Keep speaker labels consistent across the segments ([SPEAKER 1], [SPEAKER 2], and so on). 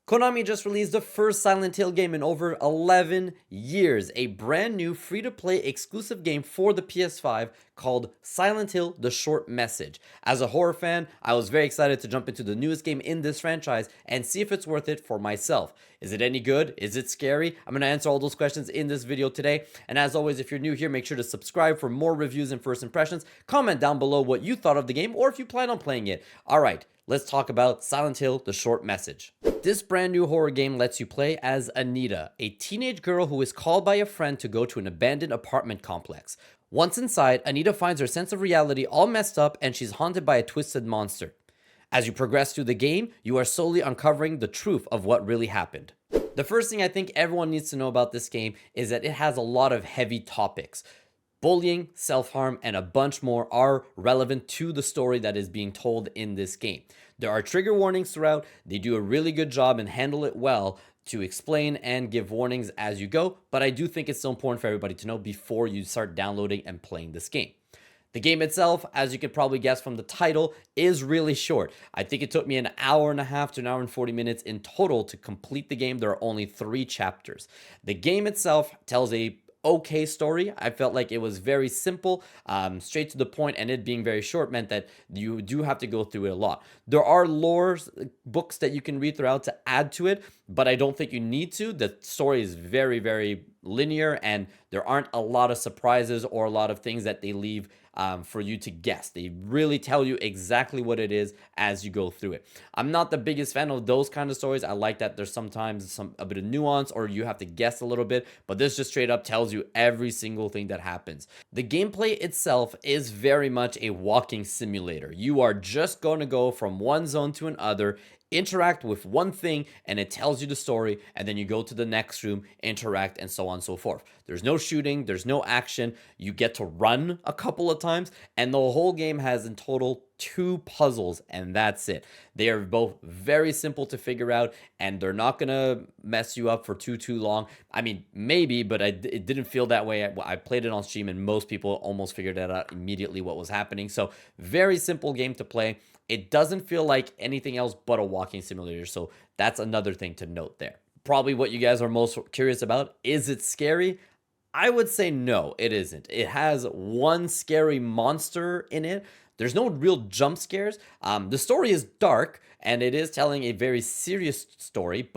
[SPEAKER 1] Konami just released the first Silent Hill game in over 11 years, a brand new free-to-play exclusive game for the PS5 called Silent Hill: The Short Message. As a horror fan, I was very excited to jump into the newest game in this franchise and see if it's worth it for myself. Is it any good? Is it scary? I'm going to answer all those questions in this video today. And as always, if you're new here, make sure to subscribe for more reviews and first impressions. Comment down below what you thought of the game or if you plan on playing it. All right, let's talk about Silent Hill: The Short Message. This brand new horror game lets you play as Anita, a teenage girl who is called by a friend to go to an abandoned apartment complex. Once inside, Anita finds her sense of reality all messed up and she's haunted by a twisted monster. As you progress through the game, you are slowly uncovering the truth of what really happened. The first thing I think everyone needs to know about this game is that it has a lot of heavy topics. Bullying, self-harm, and a bunch more are relevant to the story that is being told in this game. There are trigger warnings throughout. They do a really good job and handle it well to explain and give warnings as you go, but I do think it's still important for everybody to know before you start downloading and playing this game. The game itself, as you could probably guess from the title, is really short. I think it took me an hour and a half to an hour and 40 minutes in total to complete the game. There are only 3 chapters. The game itself tells a okay story. I felt like it was very simple, straight to the point, and it being very short meant that you do have to go through it a lot. There are lore books that you can read throughout to add to it, but I don't think you need to. The story is very, very linear, and there aren't a lot of surprises or a lot of things that they leave for you to guess. They really tell you exactly what it is as you go through it. I'm not the biggest fan of those kind of stories. I like that there's sometimes a bit of nuance or you have to guess a little bit, but this just straight up tells you every single thing that happens. The gameplay itself is very much a walking simulator. You are just going to go from one zone to another, interact with one thing, and it tells you the story, and then you go to the next room, interact, and so on and so forth. There's no shooting, there's no action. You get to run a couple of times, and the whole game has in total 2 puzzles, and that's it. They are both very simple to figure out, and they're not gonna mess you up for too long. I mean, maybe, but it didn't feel that way. I played it on Steam, and most people almost figured it out immediately what was happening. So very simple game to play. It doesn't feel like anything else but a walking simulator, so that's another thing to note there. Probably what you guys are most curious about, is it scary? I would say no, it isn't. It has one scary monster in it. There's no real jump scares. The story is dark, and it is telling a very serious story,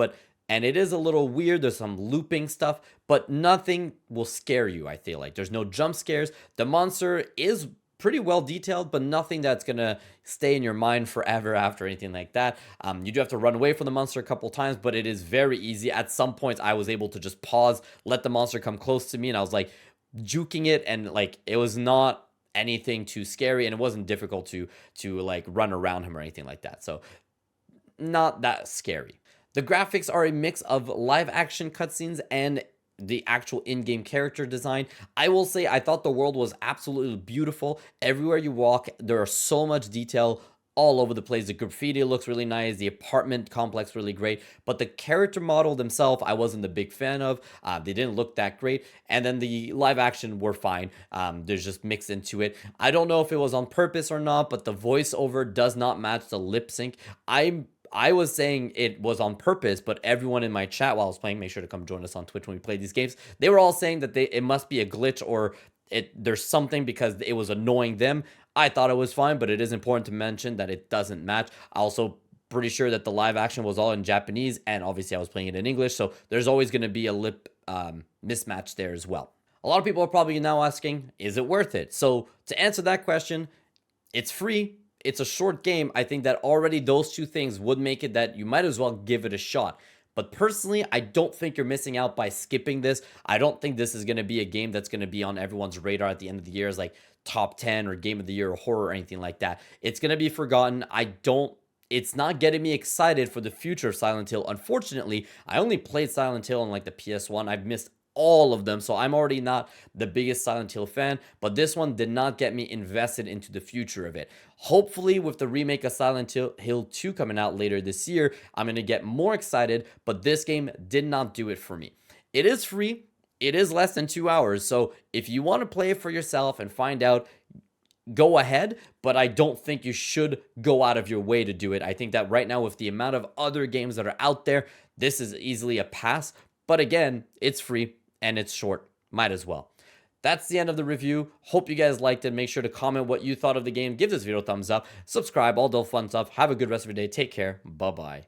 [SPEAKER 1] and it is a little weird. There's some looping stuff, but nothing will scare you, I feel like. There's no jump scares. The monster is pretty well detailed, but nothing that's gonna stay in your mind forever after anything like that. You do have to run away from the monster a couple times, but it is very easy. At some points, I was able to just pause, let the monster come close to me, and I was like juking it, and like it was not anything too scary, and it wasn't difficult to like run around him or anything like that. So not that scary. The graphics are a mix of live action cutscenes and the actual in-game character design. I will say I thought the world was absolutely beautiful. Everywhere you walk, there are so much detail all over the place. The graffiti looks really nice, the apartment complex really great, but the character model themselves I wasn't a big fan of. They didn't look that great, and then the live action were fine. There's just mixed into it. I don't know if it was on purpose or not, but the voiceover does not match the lip sync. I was saying it was on purpose, but everyone in my chat while I was playing, make sure to come join us on Twitch when we play these games, they were all saying that it must be a glitch or there's something because it was annoying them. I thought it was fine, but it is important to mention that it doesn't match. I also pretty sure that the live action was all in Japanese, and obviously I was playing it in English, so there's always going to be a lip mismatch there as well. A lot of people are probably now asking, is it worth it? So to answer that question, it's free. It's a short game. I think that already those 2 things would make it that you might as well give it a shot. But personally, I don't think you're missing out by skipping this. I don't think this is going to be a game that's going to be on everyone's radar at the end of the year as like top 10 or game of the year or horror or anything like that. It's going to be forgotten. It's not getting me excited for the future of Silent Hill. Unfortunately, I only played Silent Hill on like the PS1. I've missed all of them, so I'm already not the biggest Silent Hill fan, but this one did not get me invested into the future of it. Hopefully with the remake of Silent Hill 2 coming out later this year, I'm going to get more excited, but this game did not do it for me. It is free, it is less than 2 hours, so if you want to play it for yourself and find out go ahead, but I don't think you should go out of your way to do it. I think that right now, with the amount of other games that are out there, this is easily a pass. But again, it's free and it's short. Might as well. That's the end of the review. Hope you guys liked it. Make sure to comment what you thought of the game. Give this video a thumbs up. Subscribe, all the fun stuff. Have a good rest of your day. Take care. Bye-bye.